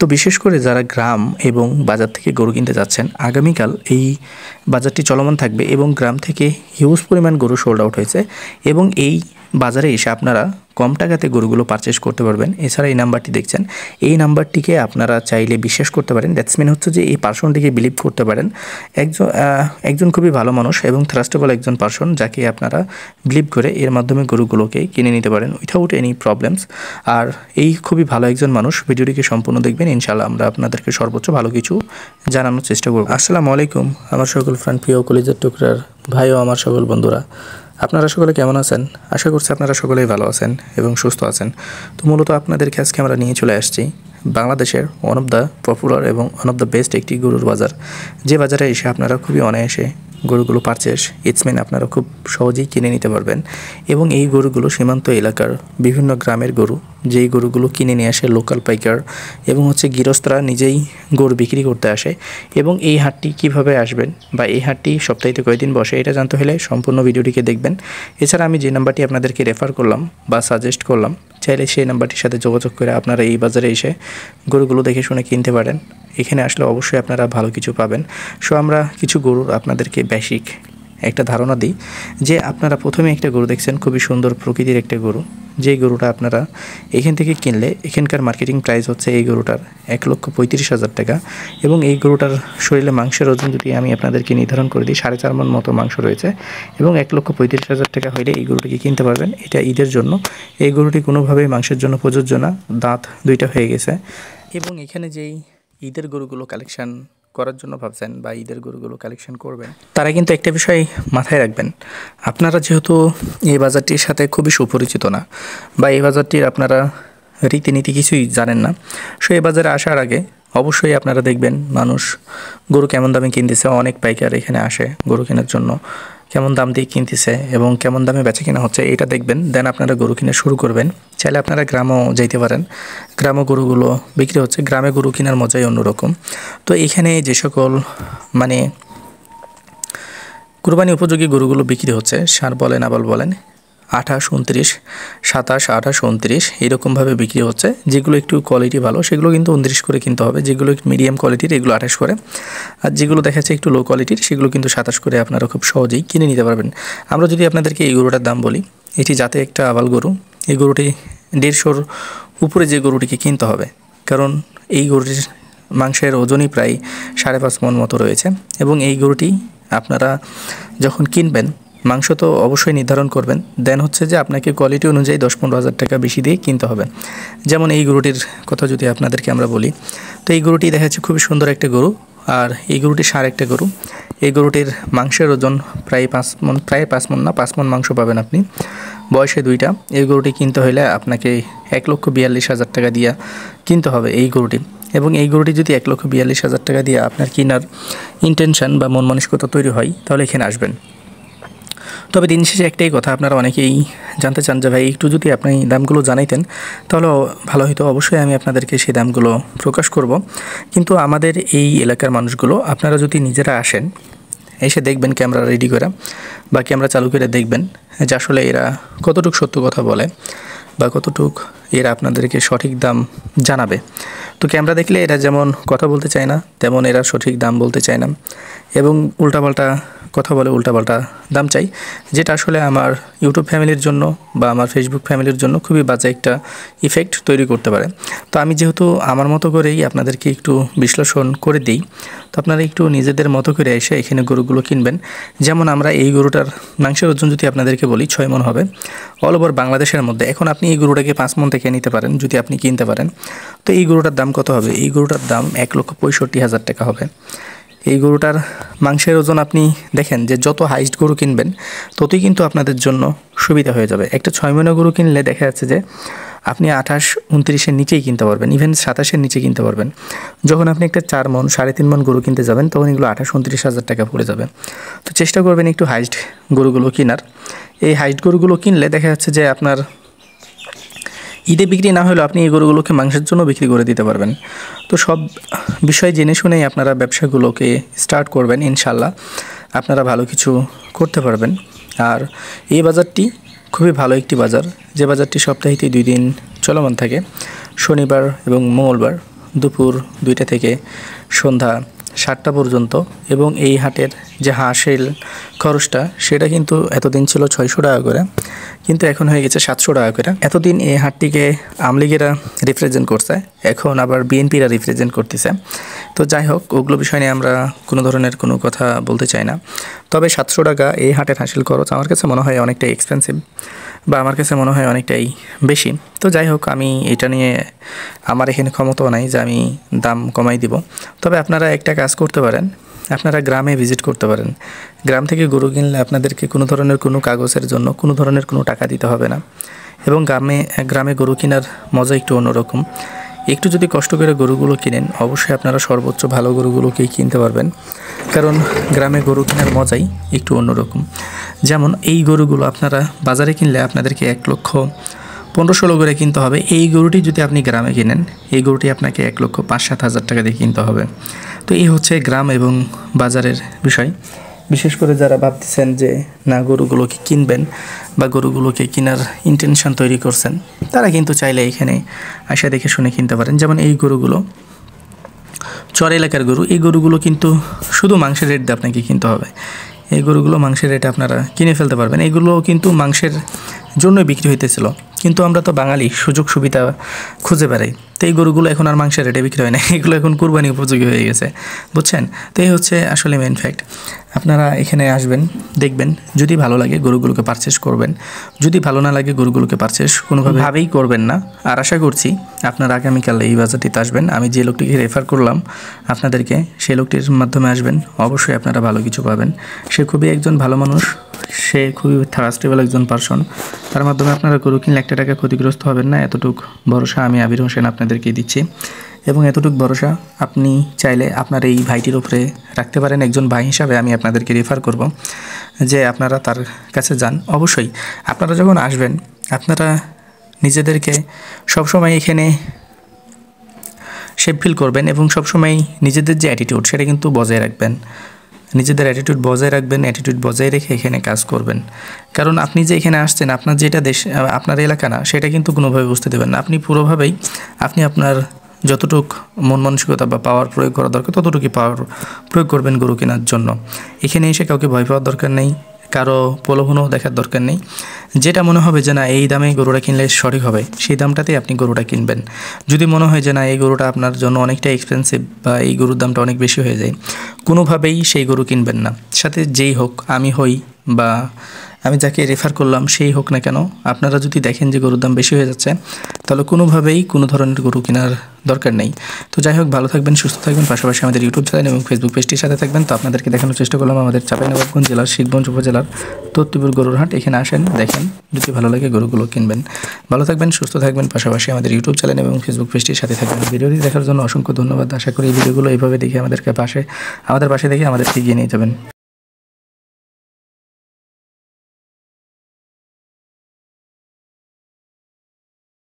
তো বিশেষ করে যারা গ্রাম এবং বাজার থেকে গরু কিনতে যাচ্ছেন, আগামীকাল এই বাজারটি চলমান থাকবে এবং গ্রাম থেকে হিউজ পরিমাণ গরু সোল্ড আউট হয়েছে এবং এই বাজারে এসে আপনারা কম টাকাতে গরুগুলো পারচেস করতে পারবেন। এছাড়া এই নাম্বারটি দেখছেন, এই নাম্বারটিকে আপনারা চাইলে বিশ্বাস করতে পারেন। দ্যাটস মিন হচ্ছে যে এই পার্সনটিকে বিলিভ করতে পারেন। একজন খুবই ভালো মানুষ এবং ট্রাস্টেবল একজন পার্সন, যাকে আপনারা বিলিভ করে এর মাধ্যমে গরুগুলোকে কিনে নিতে পারেন উইথাউট এনি প্রবলেমস। আর এই খুবই ভালো একজন মানুষ। ভিডিওটিকে সম্পূর্ণ দেখবেন, ইনশাআল্লাহ আমরা আপনাদেরকে সর্বোচ্চ ভালো কিছু জানানোর চেষ্টা করব। আসসালামু আলাইকুম আমার সকল ফ্রেন্ড, প্রিয় কলিজার টুকরার ভাই ও আমার সকল বন্ধুরা, আপনারা সকলে কেমন আছেন? আশা করছি আপনারা সকলেই ভালো আছেন এবং সুস্থ আছেন। তো মূলত আপনাদেরকে আজকে আমরা নিয়ে চলে আসছি বাংলাদেশের ওয়ান অফ দ্য পপুলার এবং ওয়ান অফ দ্য বেস্ট একটি গরুর বাজার, যে বাজারে এসে আপনারা খুবই অনায়াসে গরুগুলো পারচেস ইটসমিন আপনারা খুব সহজেই কিনে নিতে পারবেন। এবং এই গরুগুলো সীমান্ত এলাকার বিভিন্ন গ্রামের গরু, যেই গরুগুলো কিনে নিয়ে আসে লোকাল পাইকার এবং গৃহস্থরা নিজেই গরু বিক্রি করতে আসে। এবং এই হাটটি কিভাবে আসবেন বা এই হাটটি সপ্তাহে কয়দিন বসে, এটা জানতে হলে সম্পূর্ণ ভিডিওটিকে দেখবেন। এছাড়া আমি যে নাম্বারটি আপনাদেরকে রেফার করলাম বা সাজেস্ট করলাম, চাইলে সেই নাম্বারটির সাথে যোগাযোগ করে আপনারা এই বাজারে এসে গরুগুলো দেখে শুনে কিনতে পারেন। এখানে আসলে অবশ্যই আপনারা ভালো কিছু পাবেন। সো আমরা কিছু গরুর আপনাদেরকে বেসিক একটা ধারণা দিই যে আপনারা প্রথমে একটা গরু দেখছেন, খুবই সুন্দর প্রকৃতির একটা গরু। যেই গরুটা আপনারা এখান থেকে কিনলে, এখানকার মার্কেটিং প্রাইস হচ্ছে এই গরুটার 1,35,000 টাকা। এবং এই গরুটার শরীরে মাংসের ওজন যদি আমি আপনাদেরকে নির্ধারণ করে দিই, 4.5 মণ মতো মাংস রয়েছে এবং 1,35,000 টাকা হইলে এই গরুটিকে কিনতে পারবেন। এটা ঈদের জন্য। এই গরুটি কোনোভাবেই মাংসের জন্য প্রযোজ্য না, দাঁত 2টা হয়ে গেছে। এবং এখানে যেই ঈদের গরুগুলো কালেকশান করার জন্য ভাবছেন বা ঈদের গরুগুলো কালেকশন করবেন, তারা কিন্তু একটা বিষয় মাথায় রাখবেন। আপনারা যেহেতু এই বাজারটির সাথে খুবই সুপরিচিত না বা এই বাজারটির আপনারা রীতিনীতি কিছুই জানেন না, সো এই বাজারে আসার আগে অবশ্যই আপনারা দেখবেন মানুষ গরু কেমন দামে কিনতেছে। অনেক পাইকার এখানে আসে গরু কেনার জন্য, কেমন দাম দিয়ে কিনতেছে এবং কেমন দামে বেচা কেনা হচ্ছে এটা দেখবেন। দেন আপনারা গরু কিনে শুরু করবেন। চাইলে আপনারা গ্রামও যাইতে পারেন, গ্রামও গরুগুলো বিক্রি হচ্ছে। গ্রামে গরু কেনার মজাই অন্যরকম। তো এখানে যে সকল কুরবানি উপযোগী গরুগুলো বিক্রি হচ্ছে, ষাঁড় বলেন আবাল বলেন, 28, 29, 27, 28, 29 এইরকমভাবে বিক্রি হচ্ছে। যেগুলো একটু কোয়ালিটি ভালো সেগুলো কিন্তু 29 করে কিনতে হবে, যেগুলো একটু মিডিয়াম কোয়ালিটির এগুলো 28 করে, আর যেগুলো দেখাচ্ছে একটু লো কোয়ালিটির সেগুলো কিন্তু 27 করে আপনারা খুব সহজেই কিনে নিতে পারবেন। আমরা যদি আপনাদেরকে এই গরুটার দাম বলি, এটি যাতে একটা আবাল গরু, এই গরুটি 150-র উপরে যে গরুটিকে কিনতে হবে, কারণ এই গরুটির মাংসের ওজনই প্রায় 5.5 মণ মতো রয়েছে। এবং এই গরুটি আপনারা যখন কিনবেন, মাংস তো অবশ্যই নির্ধারণ করবেন। দেন হচ্ছে যে আপনাকে কোয়ালিটি অনুযায়ী 10-15 হাজার টাকা বেশি দিয়ে কিনতে হবে। যেমন এই গরুটির কথা যদি আপনাদেরকে আমরা বলি, তো এই গরুটি দেখা যাচ্ছে খুবই সুন্দর একটা গরু, আর এই গরুটি ষাঁড় একটা গরু। এই গরুটির মাংসের ওজন প্রায় 5 মণ, প্রায় 5 মণ না 5 মণ মাংস পাবেন আপনি, বয়সে 2টা। এই গরুটি কিনতে হলে আপনাকে 1,42,000 টাকা দিয়ে কিনতে হবে এই গরুটি। এবং এই গরুটি যদি 1,42,000 টাকা দিয়ে আপনার কেনার ইন্টেনশন বা মন মানসিকতা তৈরি হয়, তাহলে এখানে আসবেন। তবে দিন শেষে একটাই কথা, আপনারা অনেকেই জানতে চান যে ভাই একটু যদি আপনি দামগুলো জানাইতেন তাহলে ভালো হতো। অবশ্যই আমি আপনাদেরকে সেই দামগুলো প্রকাশ করব। কিন্তু আমাদের এই এলাকার মানুষগুলো, আপনারা যদি নিজেরা আসেন, এসে দেখবেন ক্যামেরা রেডি করে বা ক্যামেরা চালু করে দেখবেন যে আসলে এরা কতটুকু সত্য কথা বলে বা কতটুক এরা আপনাদেরকে সঠিক দাম জানাবে। তো ক্যামেরা দেখলে এরা যেমন কথা বলতে চায় না, তেমন এরা সঠিক দাম বলতে চায় না এবং উল্টাপাল্টা কথা বলে, উল্টাপাল্টা দাম চাই, যেটা আসলে আমার ইউটিউব ফ্যামিলির জন্য বা আমার ফেসবুক ফ্যামিলির জন্য খুবই বাজে একটা ইফেক্ট তৈরি করতে পারে। তো আমি যেহেতু আমার মতো করেই আপনাদেরকে একটু বিশ্লেষণ করে দিই, তো আপনারা একটু নিজেদের মতো করে এসে এখানে গরুগুলো কিনবেন। যেমন আমরা এই গরুটার মাংসের ওজন যদি আপনাদেরকে বলি 6 মণ হবে অল ওভার বাংলাদেশের মধ্যে। এখন আপনি এই গরুটাকে 5 মণ থেকে নিতে পারেন যদি আপনি কিনতে পারেন। তো এই গরুটার দাম কত হবে? এই গরুটার দাম 1,65,000 টাকা হবে। এই গরুটার মাংসের ওজন আপনি দেখেন যে যত হাইস্ট গরু কিনবেন ততই কিন্তু আপনাদের জন্য সুবিধা হয়ে যাবে। একটা 6 মণ গরু কিনলে দেখা যাচ্ছে যে আপনি 28, 29-এর নিচেই কিনতে পারবেন, ইভেন 27-এর নিচে কিনতে পারবেন। যখন আপনি একটা 4 মণ, 3.5 মণ গরু কিনতে যাবেন, তখন এগুলো 28, 29,000 টাকা পড়ে যাবে। তো চেষ্টা করবেন একটু হাইস্ট গরুগুলো কেনার। এই হাইস্ট গরুগুলো কিনলে দেখা যাচ্ছে যে আপনার ঈদে বিক্রি না হলেও আপনি এই গরুগুলোকে মাংসের জন্য বিক্রি করে দিতে পারবেন। তো সব বিষয় জেনে শুনেই আপনারা ব্যবসাগুলোকে স্টার্ট করবেন, ইনশাল্লাহ আপনারা ভালো কিছু করতে পারবেন। আর এই বাজারটি খুবই ভালো একটি বাজার, যে বাজারটি সপ্তাহে 2 দিন চলমান থাকে, শনিবার এবং মঙ্গলবার। দুপুর 2টা থেকে সন্ধ্যা 7টা পর্যন্ত। এবং এই হাটের যে হাঁসের খরচটা সেটা কিন্তু এতদিন ছিল 600 টাকা করে, কিন্তু এখন হয়ে গেছে 700 টাকা করে। এতদিন এই হাটটিকে আমলিগেরা রিপ্রেজেন্ট করছে, এখন আবার বিএনপিরা রিপ্রেজেন্ট করতেছে। তো যাই হোক, ওগুলো বিষয় নিয়ে আমরা কোনো ধরনের কোনো কথা বলতে চাই না। তবে 700 টাকা এই হাটের হাঁসের খরচ আমার কাছে মনে হয় অনেকটাই এক্সপেন্সিভ, বা আমার কাছে মনে হয় অনেকটাই বেশি। তো যাই হোক, আমি এটা নিয়ে আমার এখানে ক্ষমতাও নাই যে আমি দাম কমাই দিব। তবে আপনারা একটা কাজ করতে পারেন, আপনারা গ্রামে ভিজিট করতে পারেন। গ্রাম থেকে গরু কিনলে আপনাদেরকে কোনো ধরনের কোনো কাগজের জন্য কোনো ধরনের কোনো টাকা দিতে হবে না। এবং গ্রামে গরু কেনার মজা একটু অন্যরকম। একটু যদি কষ্ট করে গরুগুলো কিনেন, অবশ্যই আপনারা সর্বোচ্চ ভালো গরুগুলোকেই কিনতে পারবেন, কারণ গ্রামে গরু কেনার মজাই একটু অন্যরকম। যেমন এই গরুগুলো আপনারা বাজারে কিনলে আপনাদেরকে 1,15,16 করে কিনতে হবে। এই গরুটি যদি আপনি গ্রামে কিনেন, এই গরুটি আপনাকে 1,05,000-7,000 টাকা দিয়ে কিনতে হবে। তো এই হচ্ছে গ্রাম এবং বাজারের বিষয়। বিশেষ করে যারা ভাবতেছেন যে না গরুগুলোকে কিনবেন বা গরুগুলোকে কেনার ইন্টেনশন তৈরি করছেন, তারা কিন্তু চাইলে এখানে আসা দেখে শুনে কিনতে পারেন। যেমন এই গরুগুলো চর এলাকার গরু, এই গরুগুলো কিন্তু শুধু মাংসের রেট দিয়ে আপনাকে কিনতে হবে। এই গরুগুলো মাংসের রেটে আপনারা কিনে ফেলতে পারবেন। এইগুলো কিন্তু মাংসের জন্যই বিক্রি হইতেছিল, কিন্তু আমরা তো বাঙালি, সুযোগ সুবিধা খুঁজে বেড়াই। তো এই গরুগুলো এখন আর মাংসের রেটে বিক্রি হয় না, এগুলো এখন কুরবানি উপযোগী হয়ে গেছে, বুঝছেন? তো এই হচ্ছে আসলে মেন ফ্যাক্ট। আপনারা এখানে আসবেন, দেখবেন, যদি ভালো লাগে গরুগুলোকে পারচেস করবেন, যদি ভালো না লাগে গরুগুলোকে পারচেস কোনোভাবেই করবেন না। আর আশা করছি আপনারা আগামীকাল এই বাজারটিতে আসবেন। আমি যে লোকটিকে রেফার করলাম আপনাদেরকে, সেই লোকটির মাধ্যমে আসবেন, অবশ্যই আপনারা ভালো কিছু পাবেন। সে খুবই একজন ভালো মানুষ, সে খুবই ট্রাস্টেবল একজন পারসন। তার মাধ্যমে আপনারা গরু কিনলে 1 টাকা ক্ষতিগ্রস্ত হবেন না, এতটুকু ভরসা আমি আবির হোসেন আপনাদেরকে দিচ্ছি। এবং এতটুকু ভরসা আপনি চাইলে আপনার এই ভাইটির উপরে রাখতে পারেন। একজন ভাই হিসাবে আমি আপনাদেরকে রেফার করব যে আপনারা তার কাছে যান। অবশ্যই আপনারা যখন আসবেন, আপনারা নিজেদেরকে সবসময় এখানে সেফ ফিল করবেন এবং সবসময় নিজেদের যে অ্যাটিটিউড সেটা কিন্তু বজায় রাখবেন। নিজেদের অ্যাটিটিউড বজায় রাখবেন, অ্যাটিটিউড বজায় রেখে এখানে কাজ করবেন। কারণ আপনি যে এখানে আসছেন, আপনার যেটা দেশ, আপনার এলাকা না, সেটা কিন্তু কোনোভাবে বুঝতে দেবেন না। আপনি পুরোভাবেই আপনি আপনার যতটুক মন মানসিকতা বা পাওয়ার প্রয়োগ করা দরকার ততটুকুই পাওয়ার প্রয়োগ করবেন গরু কেনার জন্য। এখানে এসে কাউকে ভয় পাওয়ার দরকার নেই, কারো প্রলোভনও দেখার দরকার নেই। যেটা মনে হবে যে না এই দামে গরুটা কিনলে সঠিক হবে, সেই দামটাতেই আপনি গরুটা কিনবেন। যদি মনে হয় যে না এই গরুটা আপনার জন্য অনেকটা এক্সপেন্সিভ বা এই গরুর দামটা অনেক বেশি হয়ে যায়, কোনোভাবেই সেই গরু কিনবেন না। সাথে যেই হোক, আমি হই বা আমি যাকে রেফার করলাম সেই হোক না কেন, আপনারা যদি দেখেন যে গরুর দাম বেশি হয়ে যাচ্ছে, তাহলে কোনোভাবেই কোনো ধরনের গরু কেনার দরকার নেই। তো যাই হোক, ভালো থাকবেন, সুস্থ থাকবেন, পাশাপাশি আমাদের ইউটিউব চ্যানেল এবং ফেসবুক পেজটির সাথে থাকবেন। তো আপনাদেরকে দেখানোর চেষ্টা করলাম আমাদের চাঁপাইনবাবগঞ্জ জেলার শিবগঞ্জ উপজেলার তত্ত্বপুর গরুর হাট। এখানে আসেন, দেখেন, যদি ভালো লাগে গরুগুলো কিনবেন। ভালো থাকবেন, সুস্থ থাকবেন, পাশাপাশি আমাদের ইউটিউব চ্যানেল এবং ফেসবুক পেজটির সাথে থাকবেন। ভিডিওটি দেখার জন্য অসংখ্য ধন্যবাদ। আশা করি এই ভিডিওগুলো এইভাবে দেখে আমাদের পাশে দেখে আমাদেরকে এগিয়ে নিয়ে যাবেন।